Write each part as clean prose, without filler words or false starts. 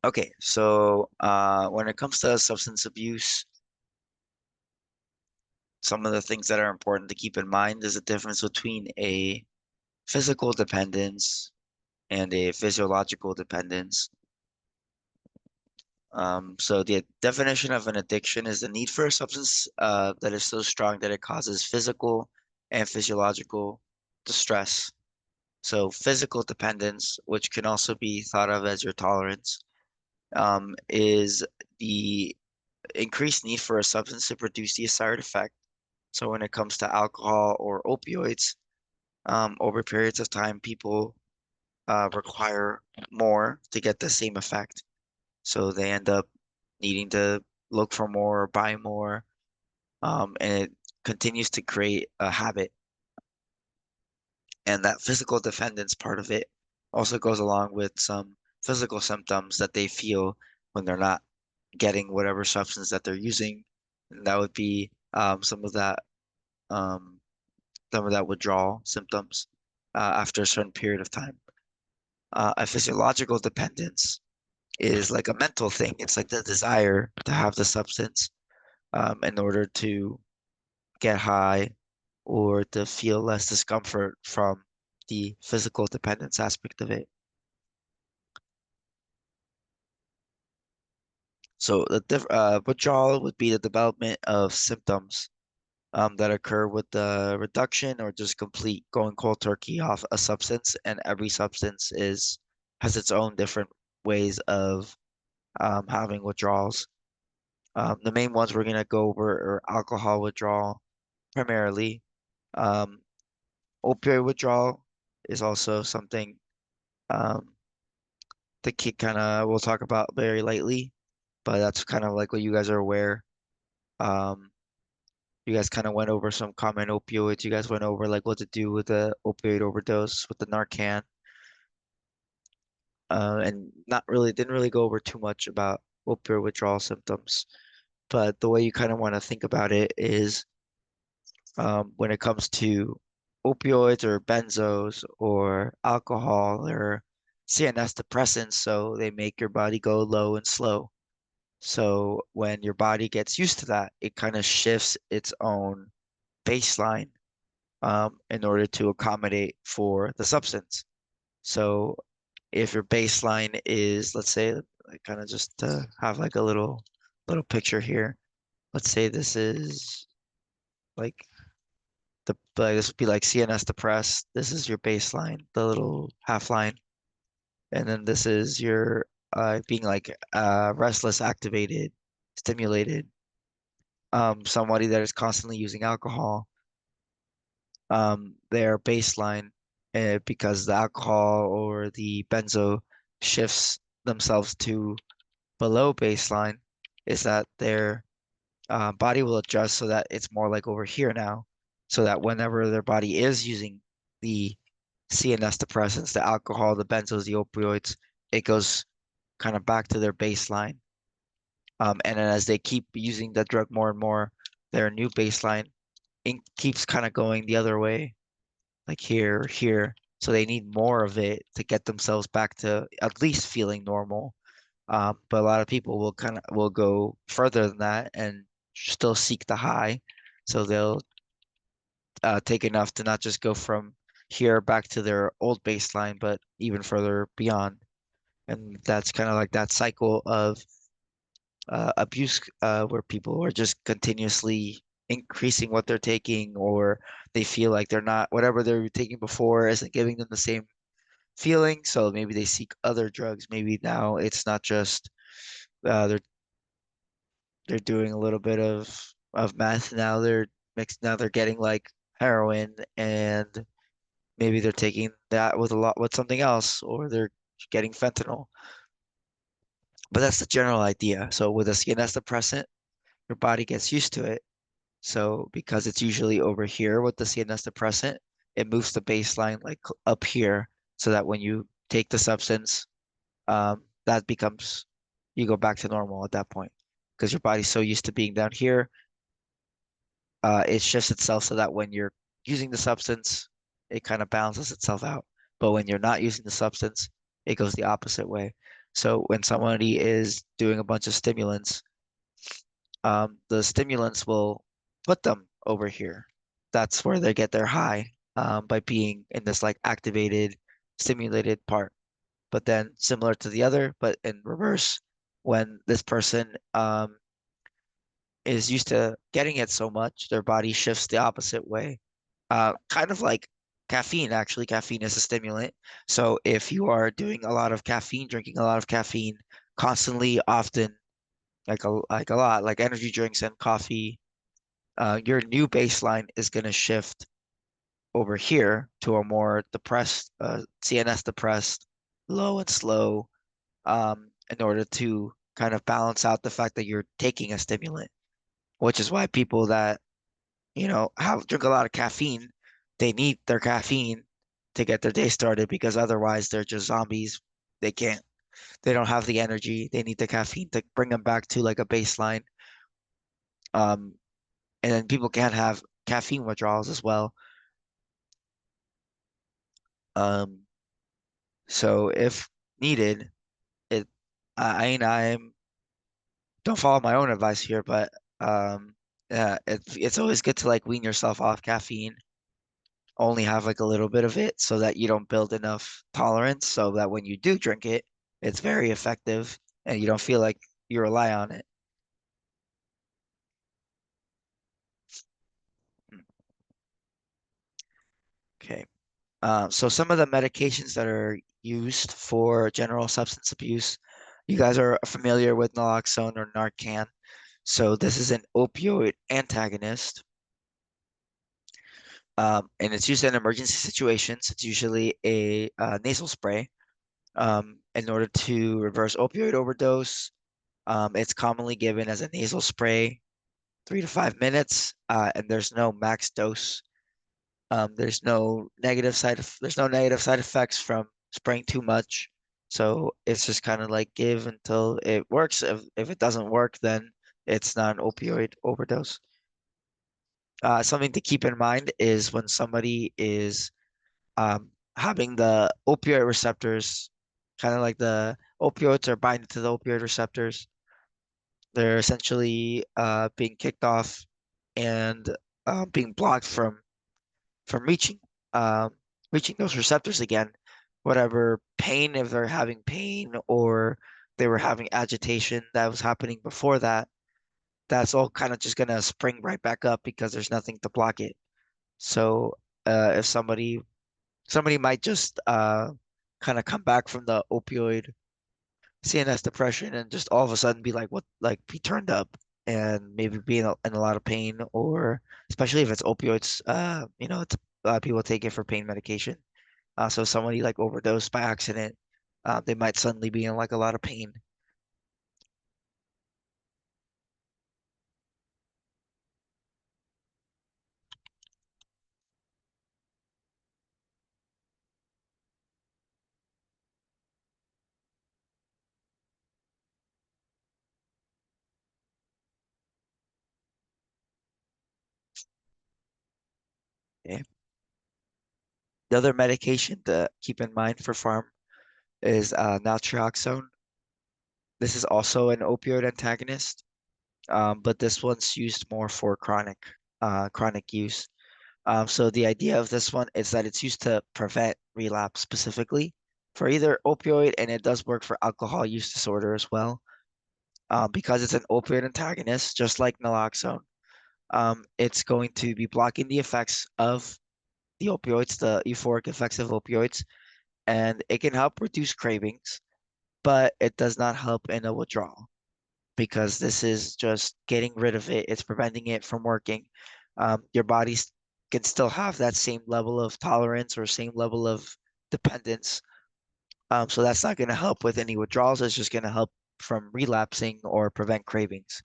Okay, so when it comes to substance abuse, some of the things that are important to keep in mind is the difference between a physical dependence and a physiological dependence. So the definition of an addiction is the need for a substance that is so strong that it causes physical and physiological distress. So physical dependence, which can also be thought of as your tolerance, is the increased need for a substance to produce the desired effect. So when it comes to alcohol or opioids, over periods of time, people require more to get the same effect. So they end up needing to look for more or buy more, and it continues to create a habit. And that physical dependence part of it also goes along with some physical symptoms that they feel when they're not getting whatever substance that they're using. And that would be um, some of that withdrawal symptoms after a certain period of time. A physiological dependence is like a mental thing. It's like the desire to have the substance in order to get high or to feel less discomfort from the physical dependence aspect of it. So the withdrawal would be the development of symptoms that occur with the reduction or just complete going cold turkey off a substance, and every substance is has its own different ways of having withdrawals. The main ones we're gonna go over are alcohol withdrawal primarily. Um, Opioid withdrawal is also something um, the kid kind of we'll talk about very lightly, but that's kind of like what you guys are aware. Um, you guys kind of went over some common opioids. You guys went over like what to do with the opioid overdose with the Narcan, and not really didn't really go over too much about opioid withdrawal symptoms. But the way you kind of want to think about it is when it comes to opioids or benzos or alcohol or CNS depressants, so they make your body go low and slow. So when your body gets used to that, it kind of shifts its own baseline in order to accommodate for the substance. So if your baseline is, let's say, kind of just to have like a little picture here. Let's say this is like like this would be like CNS depressed. This is your baseline, the little half line, and then this is your being like restless, activated, stimulated. Somebody that is constantly using alcohol, their baseline, because the alcohol or the benzo shifts themselves to below baseline, is that their body will adjust so that it's more like over here now, so that whenever their body is using the CNS depressants, the alcohol, the benzos, the opioids, it goes kind of back to their baseline. And then as they keep using the drug more and more, their new baseline keeps kind of going the other way, like here, here. So they need more of it to get themselves back to at least feeling normal. But a lot of people will go further than that and still seek the high. So they'll take enough to not just go from here back to their old baseline, but even further beyond. And that's kind of like that cycle of abuse where people are just continuously increasing what they're taking, or they feel like they're not, whatever they were taking before isn't giving them the same feeling. So maybe they seek other drugs. Maybe now it's not just they're doing a little bit of meth. Now they're mixed. Now they're getting like heroin, and maybe they're taking that with a lot with something else, or they're getting fentanyl. But that's the general idea. So with a CNS depressant, your body gets used to it. So because it's usually over here with the CNS depressant, it moves the baseline like up here, so that when you take the substance, that becomes you go back to normal at that point because your body's so used to being down here. It shifts itself so that when you're using the substance, it kind of balances itself out. But when you're not using the substance, it goes the opposite way. So when somebody is doing a bunch of stimulants, the stimulants will put them over here. That's where they get their high, by being in this like activated, stimulated part. But then similar to the other, but in reverse, when this person is used to getting it so much, their body shifts the opposite way. Kind of like caffeine, actually. Caffeine is a stimulant. So if you are doing a lot of caffeine, drinking a lot of caffeine constantly, often, like a lot, like energy drinks and coffee, your new baseline is going to shift over here to a more depressed, CNS depressed, low and slow, in order to kind of balance out the fact that you're taking a stimulant, which is why people that, have drink a lot of caffeine, they need their caffeine to get their day started because otherwise they're just zombies. They can't, they don't have the energy. They need the caffeine to bring them back to like a baseline. Um, and then people can have caffeine withdrawals as well. Um, so if needed, it, I'm don't follow my own advice here, but yeah, it's always good to like wean yourself off caffeine, only have like a little bit of it so that you don't build enough tolerance so that when you do drink it, it's very effective and you don't feel like you rely on it. Okay. So some of the medications that are used for general substance abuse, you guys are familiar with naloxone or Narcan. So this is an opioid antagonist, and it's used in emergency situations. It's usually a nasal spray, in order to reverse opioid overdose. It's commonly given as a nasal spray, 3 to 5 minutes, and there's no max dose. There's no negative side effects from spraying too much. So it's just kind of like give until it works. If it doesn't work, then it's not an opioid overdose. Something to keep in mind is when somebody is having the opioid receptors, kind of like the opioids are binding to the opioid receptors. They're essentially being kicked off and being blocked from um, reaching those receptors again. Whatever pain, if they're having pain or they were having agitation that was happening before that, that's all kind of just gonna spring right back up because there's nothing to block it. So if somebody might just kind of come back from the opioid CNS depression and just all of a sudden be like, what, like be turned up and maybe be in a lot of pain, or especially if it's opioids, it's people take it for pain medication. So somebody like overdosed by accident, they might suddenly be in like a lot of pain. Okay. The other medication to keep in mind for pharm is naltrexone. This is also an opioid antagonist, but this one's used more for chronic use. So the idea of this one is that it's used to prevent relapse specifically for either opioid, and it does work for alcohol use disorder as well. Because it's an opioid antagonist, just like naloxone, it's going to be blocking the effects of the opioids, the euphoric effects of opioids, and it can help reduce cravings, but it does not help in a withdrawal because this is just getting rid of it. It's preventing it from working. Your body can still have that same level of tolerance or same level of dependence. So that's not going to help with any withdrawals. It's just going to help from relapsing or prevent cravings.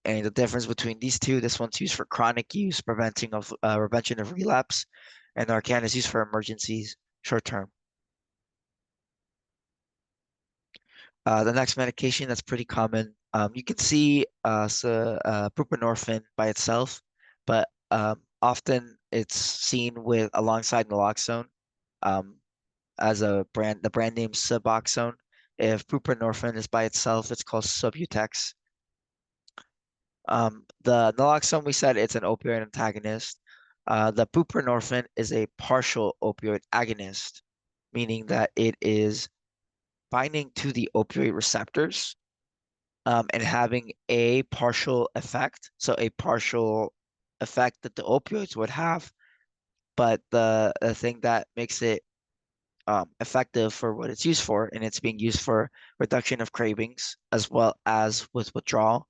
And the difference between these two, this one's used for chronic use, prevention of relapse, and Narcan is used for emergencies, short term. The next medication that's pretty common, you can see buprenorphine by itself, but often it's seen with alongside naloxone, um, as the brand name Suboxone. If buprenorphine is by itself, it's called Subutex. The naloxone, we said it's an opioid antagonist. The buprenorphine is a partial opioid agonist, meaning that it is binding to the opioid receptors and having a partial effect. So a partial effect that the opioids would have, but the thing that makes it effective for what it's used for, and it's being used for reduction of cravings as well as with withdrawal,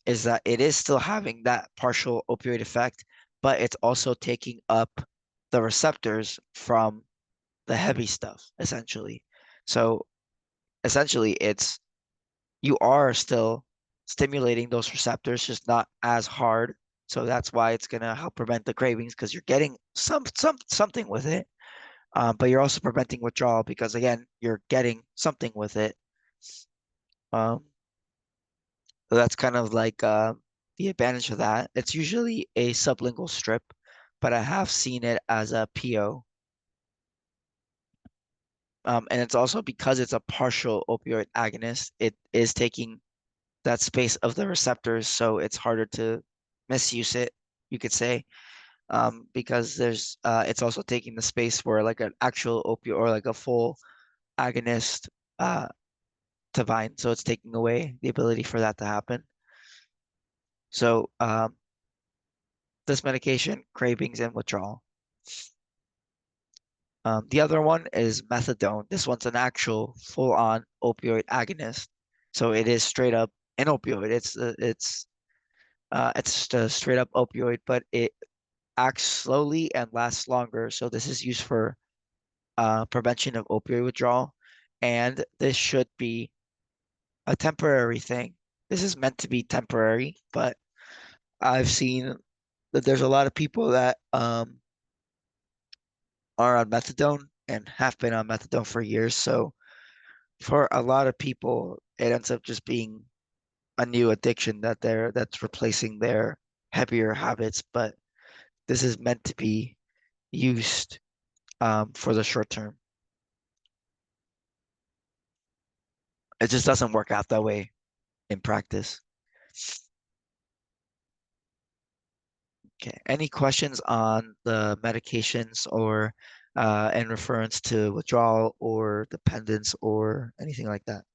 is that it is still having that partial opioid effect, but it's also taking up the receptors from the heavy stuff, essentially. So essentially, it's you are still stimulating those receptors, just not as hard. So that's why it's gonna help prevent the cravings because you're getting something with it, but you're also preventing withdrawal because again, you're getting something with it. Um, so that's kind of like the advantage of that. It's usually a sublingual strip, but I have seen it as a PO. And it's also because it's a partial opioid agonist, it is taking that space of the receptors, so it's harder to misuse it, you could say, because it's also taking the space where like an actual opioid or like a full agonist uh, to bind, so it's taking away the ability for that to happen. So this medication, cravings and withdrawal. The other one is methadone. This one's an actual full-on opioid agonist, so it is straight up an opioid. It's just a straight up opioid, but it acts slowly and lasts longer. So this is used for prevention of opioid withdrawal, and this should be a temporary thing. This is meant to be temporary, but I've seen that there's a lot of people that are on methadone and have been on methadone for years. So for a lot of people, it ends up just being a new addiction that's replacing their heavier habits. But this is meant to be used for the short term. It just doesn't work out that way in practice. Okay. Any questions on the medications or in reference to withdrawal or dependence or anything like that?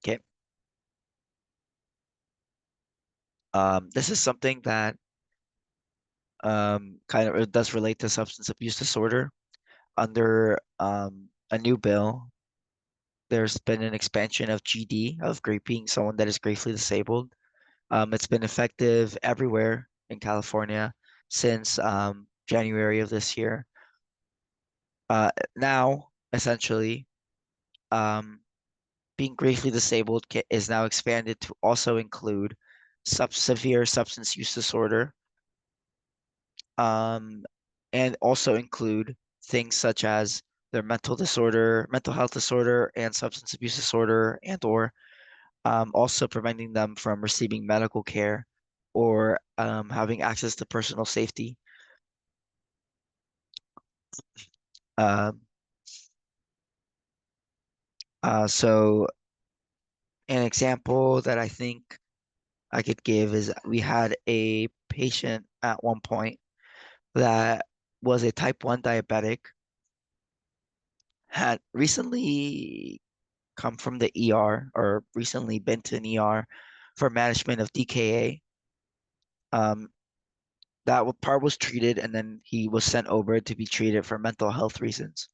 Okay. This is something that kind of it does relate to substance abuse disorder. Under a new bill, there's been an expansion of GD, of great being someone that is gravely disabled. It's been effective everywhere in California since January of this year. Now, essentially, um, being gravely disabled is now expanded to also include severe substance use disorder, um, and also include things such as their mental disorder, mental health disorder, and substance abuse disorder, and or also preventing them from receiving medical care or having access to personal safety. Um, so an example that I think I could give is we had a patient at one point that was a type 1 diabetic, had recently come from the ER or recently been to an ER for management of DKA. Um, part was treated, and then he was sent over to be treated for mental health reasons.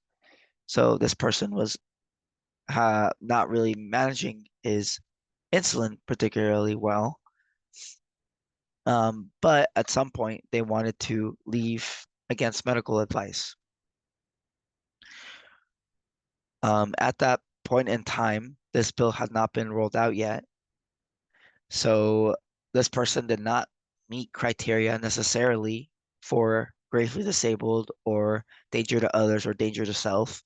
So this person was not really managing his insulin particularly well. But at some point, they wanted to leave against medical advice. At that point in time, this bill had not been rolled out yet. So this person did not meet criteria necessarily for gravely disabled or danger to others or danger to self.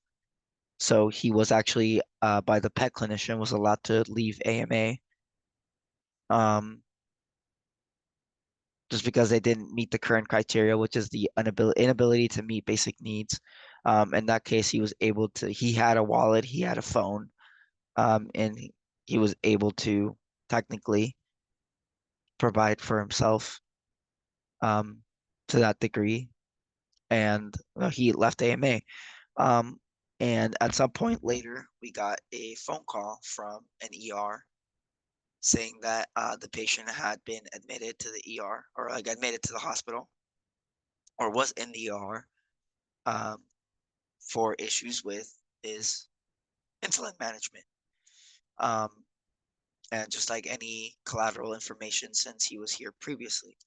So he was actually, by the pet clinician, was allowed to leave AMA, um, just because they didn't meet the current criteria, which is the inability to meet basic needs. In that case, he was able to, he had a wallet, he had a phone, and he was able to technically provide for himself, um, to that degree. And he left AMA. Um, and at some point later, we got a phone call from an ER saying that the patient had been admitted to the ER, or like admitted to the hospital, or was in the ER, um, for issues with his insulin management. Um, and just like any collateral information since he was here previously.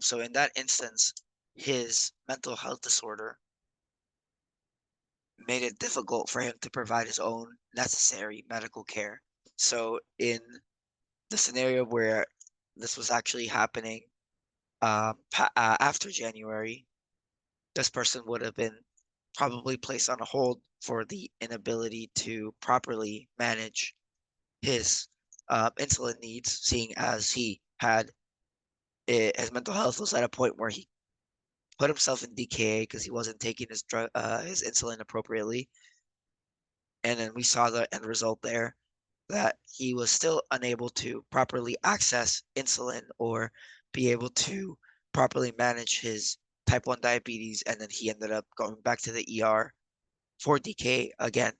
So in that instance, his mental health disorder made it difficult for him to provide his own necessary medical care. So in the scenario where this was actually happening, after January, this person would have been probably placed on a hold for the inability to properly manage his insulin needs, seeing as he had his mental health was at a point where he put himself in DKA because he wasn't taking his drug, his insulin appropriately, and then we saw the end result there that he was still unable to properly access insulin or be able to properly manage his type 1 diabetes, and then he ended up going back to the ER for DK again.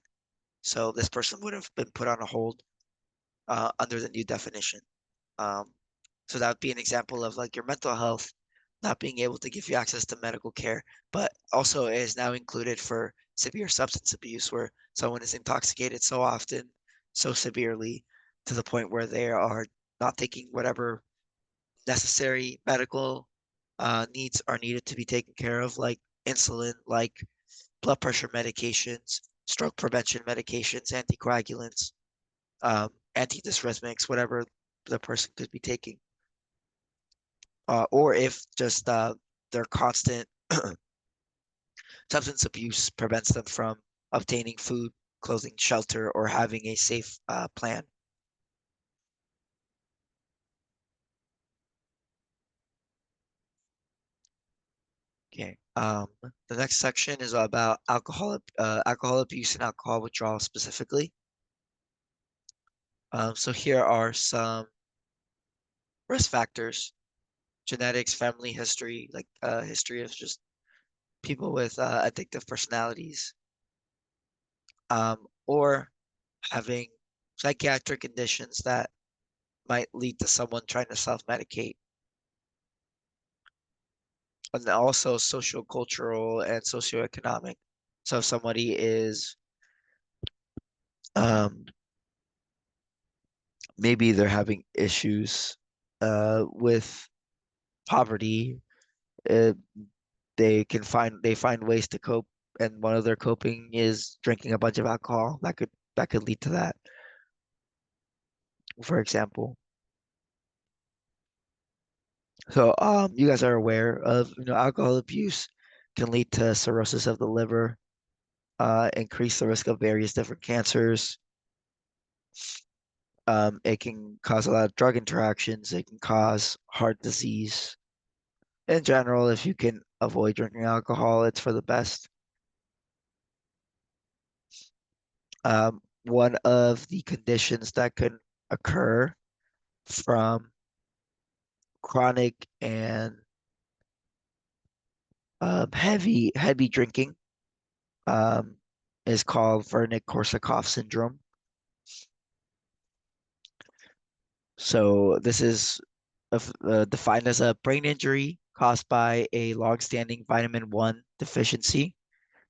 So this person would have been put on a hold under the new definition. Um, so that would be an example of like your mental health not being able to give you access to medical care, but also is now included for severe substance abuse, where someone is intoxicated so often, so severely, to the point where they are not taking whatever necessary medical needs are needed to be taken care of, like insulin, like blood pressure medications, stroke prevention medications, anticoagulants, antidysphorinetics, whatever the person could be taking, or if just their constant substance abuse prevents them from obtaining food, clothing, shelter, or having a safe plan. Okay. The next section is about alcohol abuse and alcohol withdrawal specifically. So here are some risk factors: genetics, family history, like history of just people with addictive personalities, or having psychiatric conditions that might lead to someone trying to self-medicate, and also social, cultural, and socioeconomic. So if somebody is, um, maybe they're having issues with poverty, uh, they find ways to cope, and one of their coping is drinking a bunch of alcohol. That could lead to that, for example. So you guys are aware of, alcohol abuse can lead to cirrhosis of the liver, increase the risk of various different cancers. It can cause a lot of drug interactions. It can cause heart disease. In general, if you can avoid drinking alcohol, it's for the best. One of the conditions that can occur from chronic and heavy drinking, um, is called Wernicke-Korsakoff syndrome. So this is defined as a brain injury caused by a long-standing vitamin 1 deficiency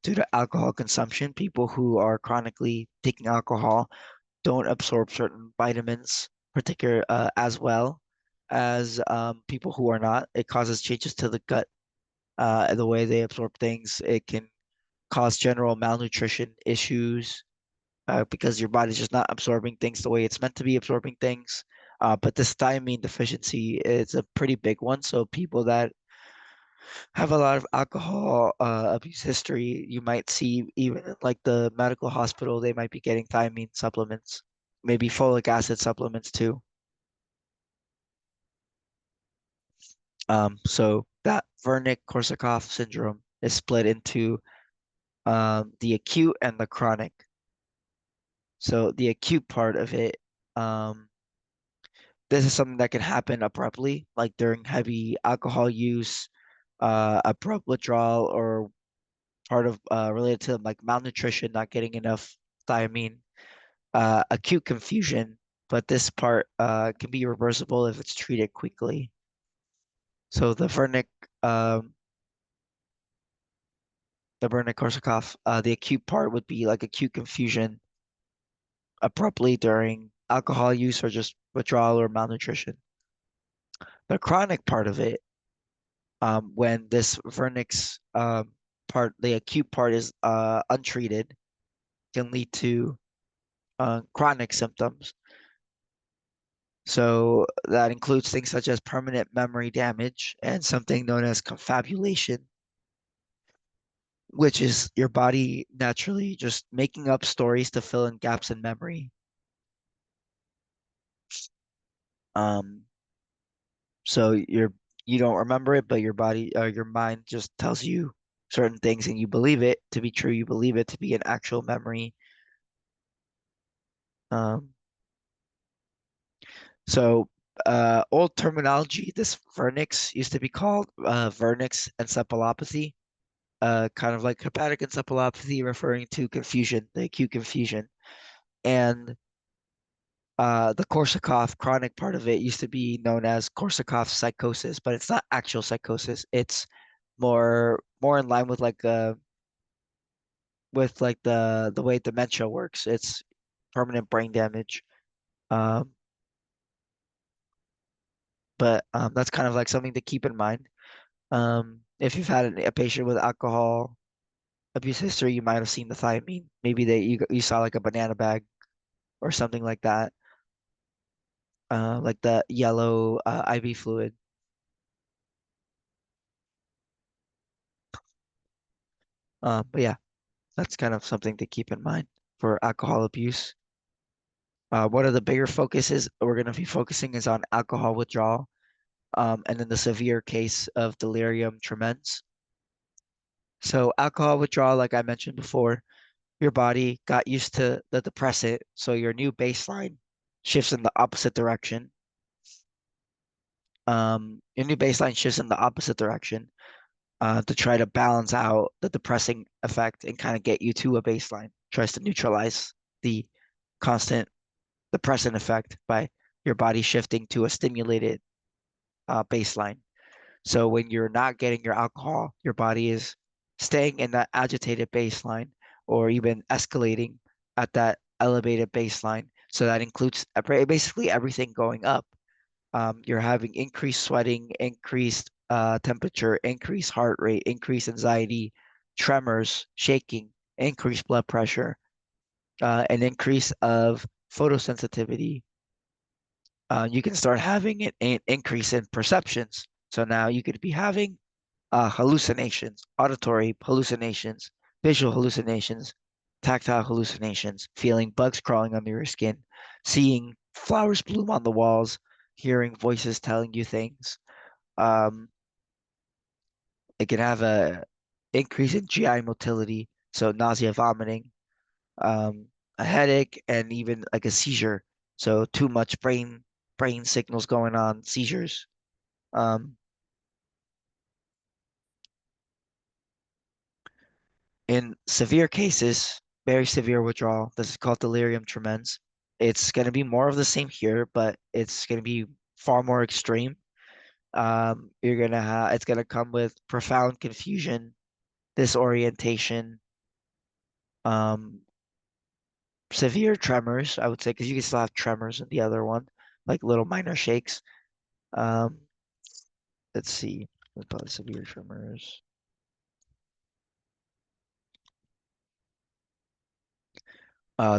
due to alcohol consumption. People who are chronically taking alcohol don't absorb certain vitamins, particular as well as people who are not. It causes changes to the gut, the way they absorb things. It can cause general malnutrition issues, because your body's just not absorbing things the way it's meant to be absorbing things. But this thiamine deficiency is a pretty big one. So people that have a lot of alcohol abuse history, you might see even in like the medical hospital, they might be getting thiamine supplements, maybe folic acid supplements too. So that Wernicke-Korsakoff syndrome is split into the acute and the chronic. So the acute part of it, um, this is something that can happen abruptly, like during heavy alcohol use, abrupt withdrawal, or part of related to like malnutrition, not getting enough thiamine, acute confusion. But this part can be reversible if it's treated quickly. So the Wernicke-Korsakoff, the acute part would be like acute confusion abruptly during alcohol use or just withdrawal or malnutrition. The chronic part of it, when this Wernicke's part, the acute part is untreated, can lead to chronic symptoms. So that includes things such as permanent memory damage and something known as confabulation, which is your body naturally just making up stories to fill in gaps in memory. Um, so you don't remember it, but your body or your mind just tells you certain things and you believe it to be true. You believe it to be an actual memory. Um, so old terminology, this vernix used to be called vernix encephalopathy, kind of like hepatic encephalopathy, referring to confusion, the acute confusion. And the Korsakoff chronic part of it used to be known as Korsakoff psychosis, but it's not actual psychosis. It's more in line with like the way dementia works. It's permanent brain damage. Um, but that's kind of like something to keep in mind. If you've had a patient with alcohol abuse history, you might have seen the thiamine. Maybe you saw like a banana bag or something like that, like the yellow IV fluid. But yeah, that's kind of something to keep in mind for alcohol abuse. One of the bigger focuses we're going to be focusing is on alcohol withdrawal, and then the severe case of delirium tremens. So alcohol withdrawal, like I mentioned before, your body got used to the depressant, so your new baseline shifts in the opposite direction. Your new baseline shifts in the opposite direction to try to balance out the depressing effect and kind of get you to a baseline. Tries to neutralize the constant depressant effect by your body shifting to a stimulated baseline. So when you're not getting your alcohol, your body is staying in that agitated baseline or even escalating at that elevated baseline. So that includes basically everything going up. You're having increased sweating, increased temperature, increased heart rate, increased anxiety, tremors, shaking, increased blood pressure, an increase of photosensitivity. You can start having an increase in perceptions. So now you could be having hallucinations, auditory hallucinations, visual hallucinations, tactile hallucinations, feeling bugs crawling under your skin, seeing flowers bloom on the walls, hearing voices telling you things. Um, it can have a increase in GI motility, so nausea, vomiting, um, a headache, and even like a seizure. So too much brain signals going on, seizures. Um, In severe cases, very severe withdrawal, this is called delirium tremens. It's going to be more of the same here, but it's going to be far more extreme. It's going to come with profound confusion, disorientation, um, severe tremors, I would say, because you can still have tremors in the other one, like little minor shakes. Um, let's see, about severe tremors.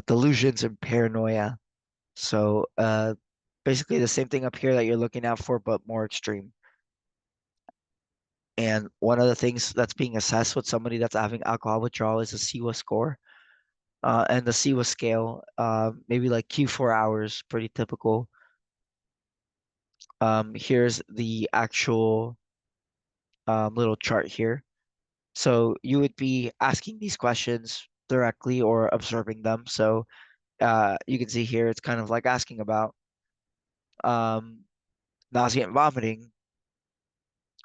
Delusions and paranoia. So, basically the same thing up here that you're looking out for, but more extreme. And one of the things that's being assessed with somebody that's having alcohol withdrawal is the CIWA score. And the CIWA scale, maybe like Q4 hours, pretty typical. Here's the actual little chart here. So you would be asking these questions directly or observing them. So you can see here it's kind of like asking about um, nausea and vomiting,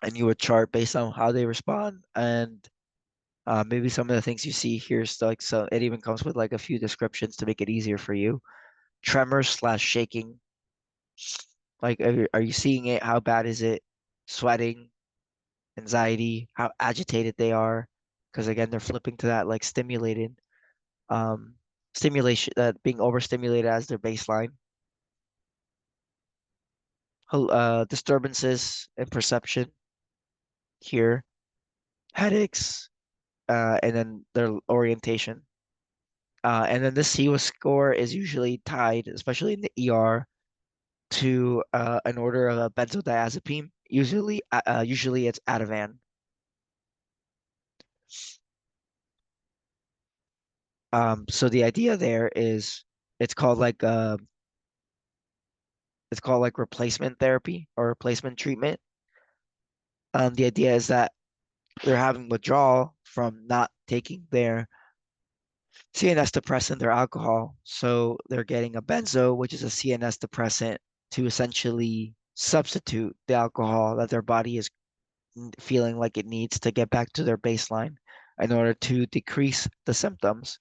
and you would chart based on how they respond and maybe some of the things you see here. So like so, it even comes with like a few descriptions to make it easier for you. Tremors slash shaking. Like, are you seeing it? How bad is it? Sweating, anxiety, how agitated they are. Because again, they're flipping to that like stimulated um, stimulation, being overstimulated as their baseline. Disturbances in perception here, headaches, and then their orientation. And then the CIWA score is usually tied, especially in the ER, to an order of a benzodiazepine. Usually it's Ativan. So the idea there is it's called like uh, it's called like replacement therapy or replacement treatment. The idea is that they're having withdrawal from not taking their CNS depressant, their alcohol. So they're getting a benzo, which is a CNS depressant, to essentially substitute the alcohol that their body is feeling like it needs to get back to their baseline in order to decrease the symptoms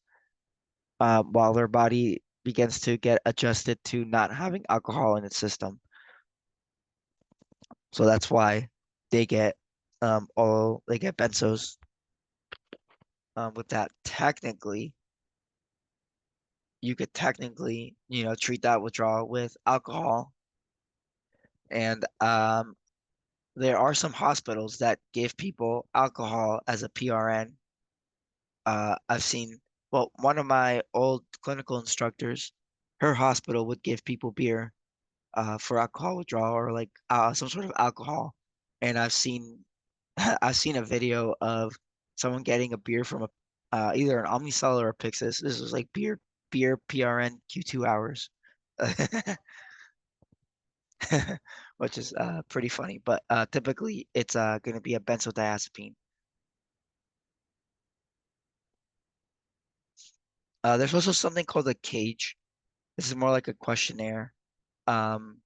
while their body begins to get adjusted to not having alcohol in its system. So that's why they get all they get benzos. With that, technically, you could technically, treat that withdrawal with alcohol. And there are some hospitals that give people alcohol as a PRN. I've seen, well, one of my old clinical instructors, her hospital would give people beer for alcohol withdrawal or like some sort of alcohol. And I've seen I've seen a video of someone getting a beer from a either an Omnicell or a Pixis. This was like beer PRN Q2 hours, which is pretty funny. But typically it's going to be a benzodiazepine. There's also something called a cage. This is more like a questionnaire um,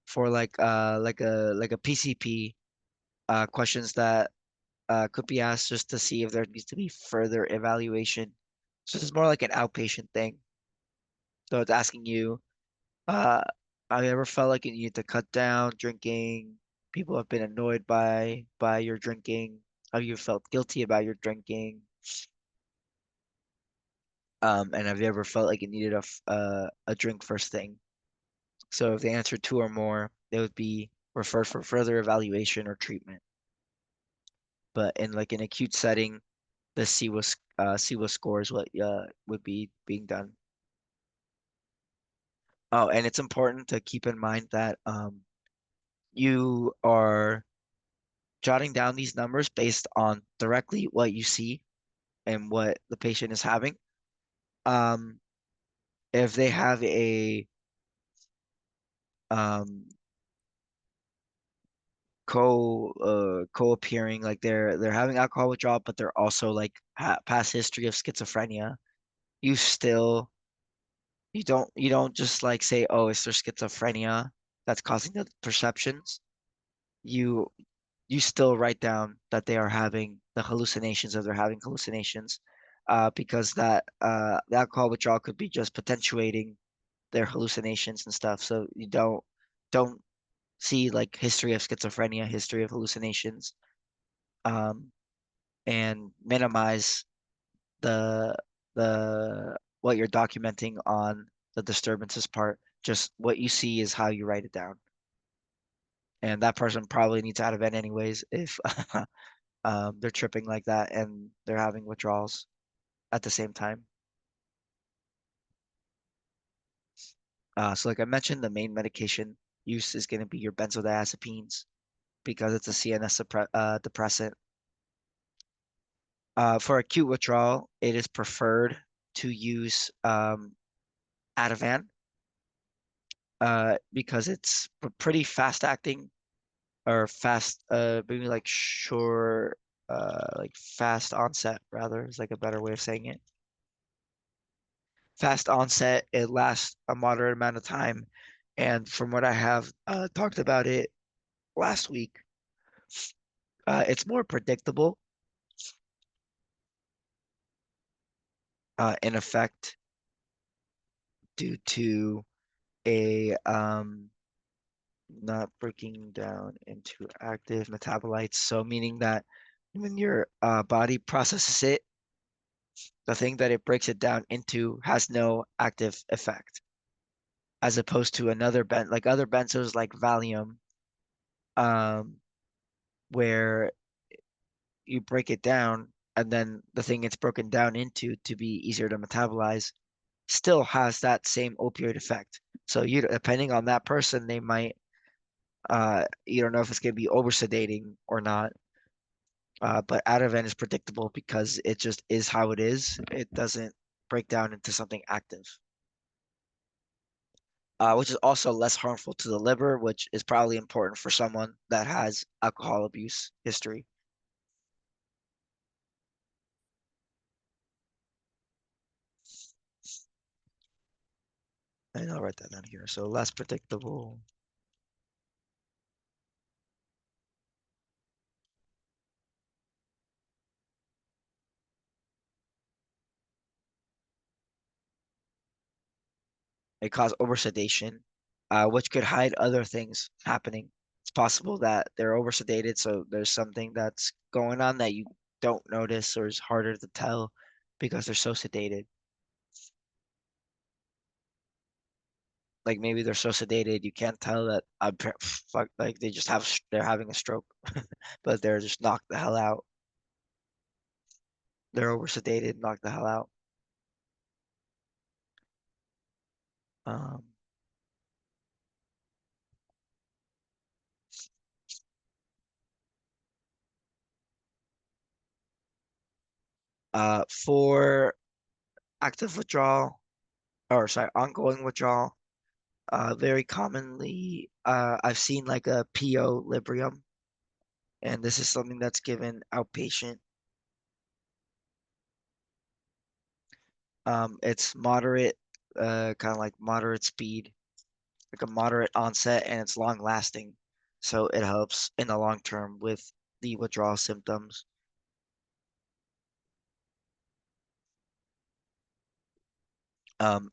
for like a PCP questions that could be asked just to see if there needs to be further evaluation. So it's more like an outpatient thing. So it's asking you, uh, have you ever felt like you need to cut down drinking? People have been annoyed by your drinking. Have you felt guilty about your drinking? And have you ever felt like you needed a drink first thing? So if they answer two or more, they would be referred for further evaluation or treatment. But in like an acute setting, the CIWA score is what would be being done. Oh, and it's important to keep in mind that you are jotting down these numbers based on directly what you see and what the patient is having. Um, if they have a um, co-appearing, like they're having alcohol withdrawal, but they're also like past history of schizophrenia, you still you don't just like say, oh, it's their schizophrenia that's causing the perceptions. You you still write down that they are having the hallucinations or they're having hallucinations, because the alcohol withdrawal could be just potentiating their hallucinations and stuff. So you don't see like history of schizophrenia, history of hallucinations, um, and minimize the the what you're documenting on the disturbances part. Just what you see is how you write it down. And that person probably needs out of it anyways if they're tripping like that and they're having withdrawals at the same time. So like I mentioned, the main medication use is going to be your benzodiazepines. because it's a CNS depressant. For acute withdrawal, it is preferred to use Ativan because it's pretty fast acting or fast, maybe like sure, like fast onset rather is like a better way of saying it. Fast onset, it lasts a moderate amount of time, and from what I have talked about it last week, it's more predictable in effect due to a not breaking down into active metabolites. So meaning that when your body processes it, the thing that it breaks it down into has no active effect, as opposed to another like other benzos like Valium, um, where you break it down and then the thing it's broken down into to be easier to metabolize still has that same opioid effect. So you depending on that person, they might you don't know if it's going to be over sedating or not. But Ativan is predictable because it just is how it is. It doesn't break down into something active, which is also less harmful to the liver, which is probably important for someone that has alcohol abuse history. And I'll write that down here. So less predictable. It causes oversedation, which could hide other things happening. It's possible that they're oversedated, so there's something that's going on that you don't notice or is harder to tell because they're so sedated. Like maybe they're so sedated you can't tell that fuck, like they just have they're having a stroke, but they're just knocked the hell out. They're oversedated, knocked the hell out. Um, for active withdrawal, or sorry, ongoing withdrawal, very commonly, I've seen like a PO Librium, and this is something that's given outpatient. It's moderate, kind of like moderate speed, like a moderate onset, and it's long lasting. So it helps in the long term with the withdrawal symptoms.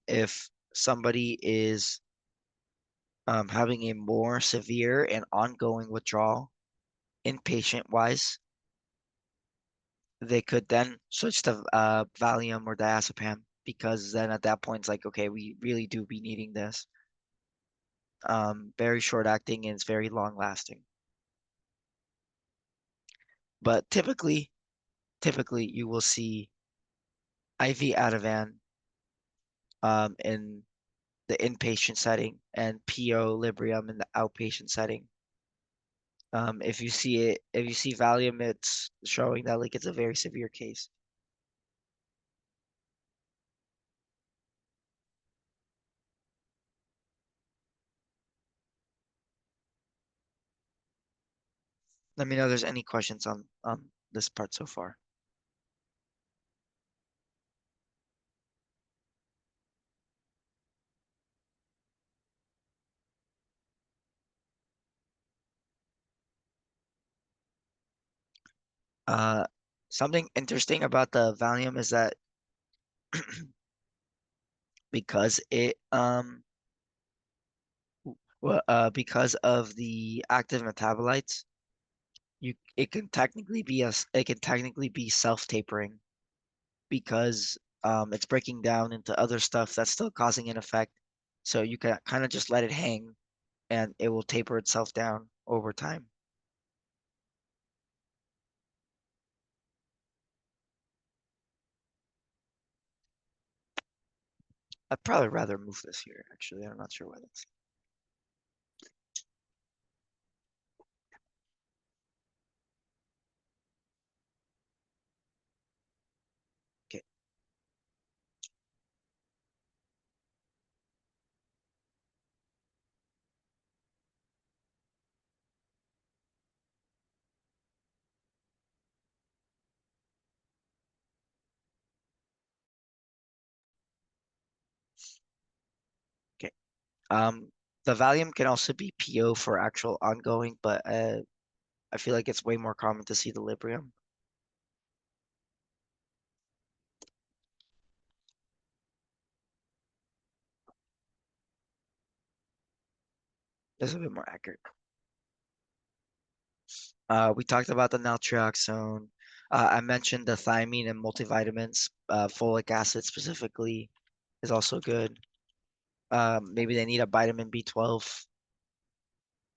If somebody is having a more severe and ongoing withdrawal, inpatient wise, they could then switch to Valium or diazepam because then at that point it's like, okay, we really do be needing this. Very short acting and it's very long lasting. But typically you will see IV Ativan in the inpatient setting and PO Librium in the outpatient setting. If you see it, if you see Valium, it's showing that like it's a very severe case. Let me know if there's any questions on this part so far. Uh, Something interesting about the Valium is that because it because of the active metabolites, you it can technically be it can technically be self-tapering because it's breaking down into other stuff that's still causing an effect. So you can kind of just let it hang and it will taper itself down over time. I'd probably rather move this here, actually. I'm not sure why that's. Um, the Valium can also be PO for actual ongoing, but I feel like it's way more common to see the Librium. It's a bit more accurate. We talked about the naltrexone. I mentioned the thiamine and multivitamins. Folic acid specifically is also good. Maybe they need a vitamin B12.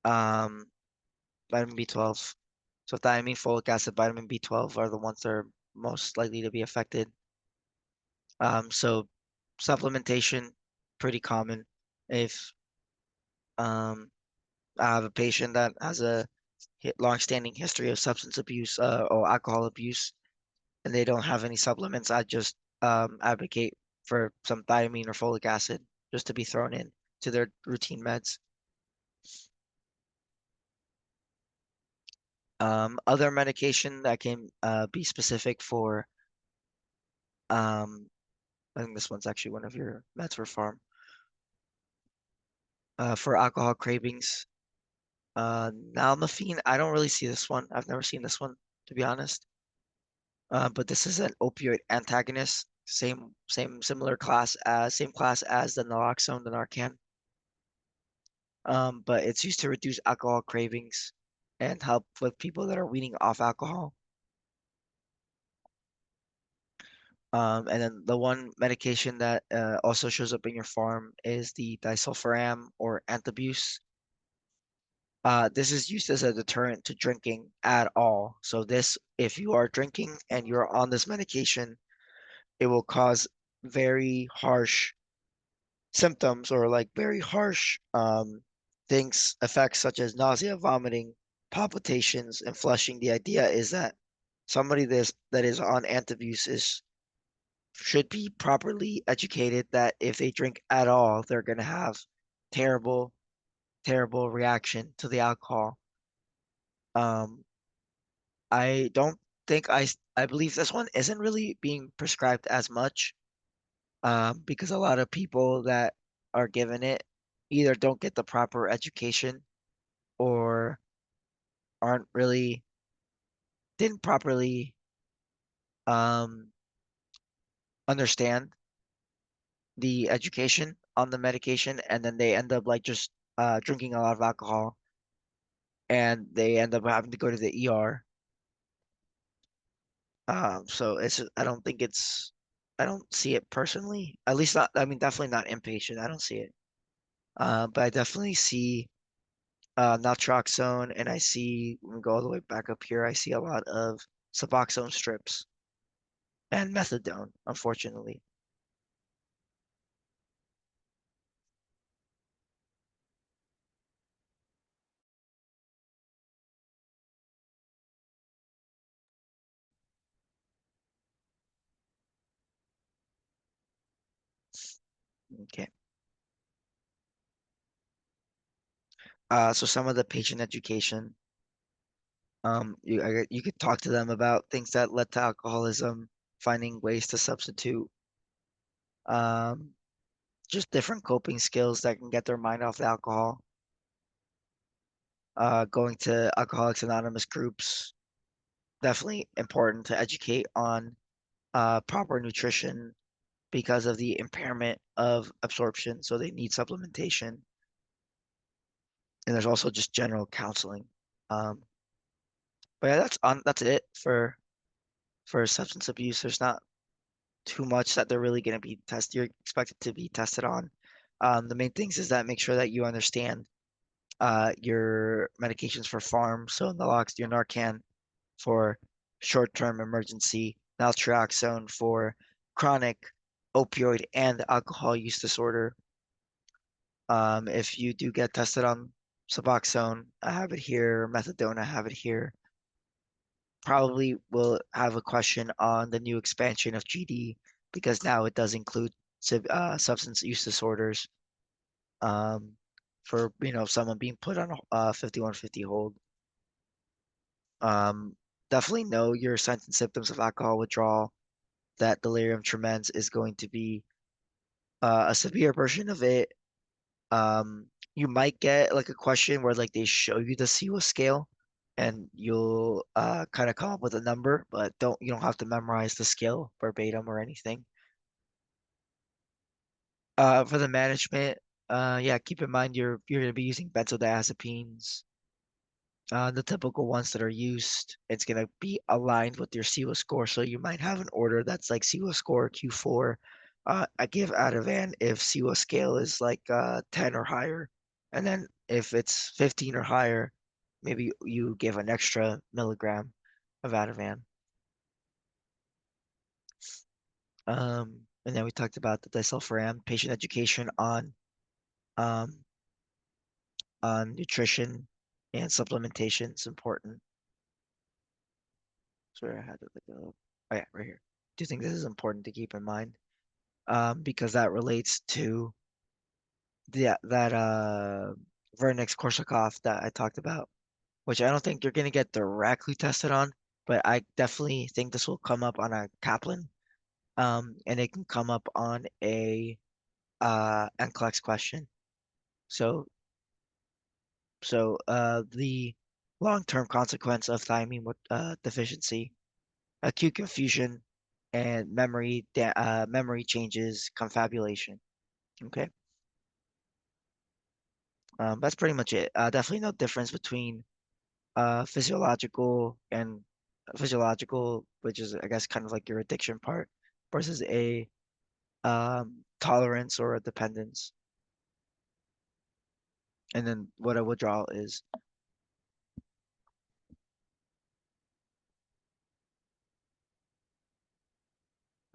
Um, vitamin B12. So thiamine, folic acid, vitamin B12 are the ones that are most likely to be affected. So supplementation, pretty common. If um, I have a patient that has a long-standing history of substance abuse or alcohol abuse, and they don't have any supplements, I just advocate for some thiamine or folic acid just to be thrown in to their routine meds. Other medication that can be specific for, um, I think this one's actually one of your meds for farm, for alcohol cravings. Nalmefene, I don't really see this one. I've never seen this one, to be honest. But this is an opioid antagonist, similar class as same class as the naloxone, the Narcan. But it's used to reduce alcohol cravings and help with people that are weaning off alcohol. And then the one medication that also shows up in your farm is the disulfiram or antabuse. This is used as a deterrent to drinking at all. So this, if you are drinking and you're on this medication, it will cause very harsh symptoms or like very harsh things, effects such as nausea, vomiting, palpitations, and flushing. The idea is that somebody that is on antabuse is should be properly educated that if they drink at all, they're gonna have terrible, terrible reaction to the alcohol. Um, I don't think I believe this one isn't really being prescribed as much because a lot of people that are given it either don't get the proper education or aren't really didn't properly um, understand the education on the medication, and then they end up like just drinking a lot of alcohol, and they end up having to go to the ER. So I don't think I don't see it personally. At least not. I mean, definitely not inpatient. I don't see it. But I definitely see naltrexone, and I see when we go all the way back up here, I see a lot of Suboxone strips and methadone, unfortunately. Okay. So some of the patient education, you could talk to them about things that led to alcoholism, finding ways to substitute, um, just different coping skills that can get their mind off the alcohol. Going to Alcoholics Anonymous groups, definitely important to educate on proper nutrition because of the impairment of absorption, so they need supplementation. And there's also just general counseling. Um, but yeah, that's it for substance abuse. There's not too much that they're really going to be tested. You're expected to be tested on. The main things is that make sure that you understand your medications for farm, so naloxone, your Narcan for short-term emergency, naltrexone for chronic opioid and alcohol use disorder. If you do get tested on Suboxone, I have it here. Methadone, I have it here. Probably will have a question on the new expansion of GD because now it does include substance use disorders. For someone being put on a 5150 hold. Um, Definitely know your signs and symptoms of alcohol withdrawal. That delirium tremens is going to be a severe version of it. You might get like a question where like they show you the CWA scale and you'll kind of come up with a number, but you don't have to memorize the scale verbatim or anything. For the management, yeah, keep in mind you're gonna be using benzodiazepines, the typical ones that are used. It's gonna be aligned with your CWA score, so you might have an order that's like CWA score Q4. I give Ativan if CWA scale is like 10 or higher, and then if it's 15 or higher, maybe you give an extra milligram of Ativan. And then we talked about the disulfiram, patient education um, on nutrition and supplementation is important. Sorry, I had to look it up. Oh yeah, right here. Do you think this is important to keep in mind? Because that relates to that Vernix Korsakoff that I talked about, which I don't think you're gonna get directly tested on, but I definitely think this will come up on a Kaplan, and it can come up on a NCLEX question. So the long-term consequence of thiamine deficiency, acute confusion, and memory changes, confabulation. Okay, that's pretty much it. Definitely no difference between physiological, which is I guess kind of like your addiction part, versus a tolerance or a dependence. And then what a withdrawal is.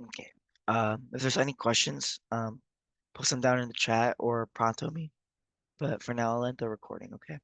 Okay. If there's any questions, post them down in the chat or pronto me. But for now, I'll end the recording. Okay.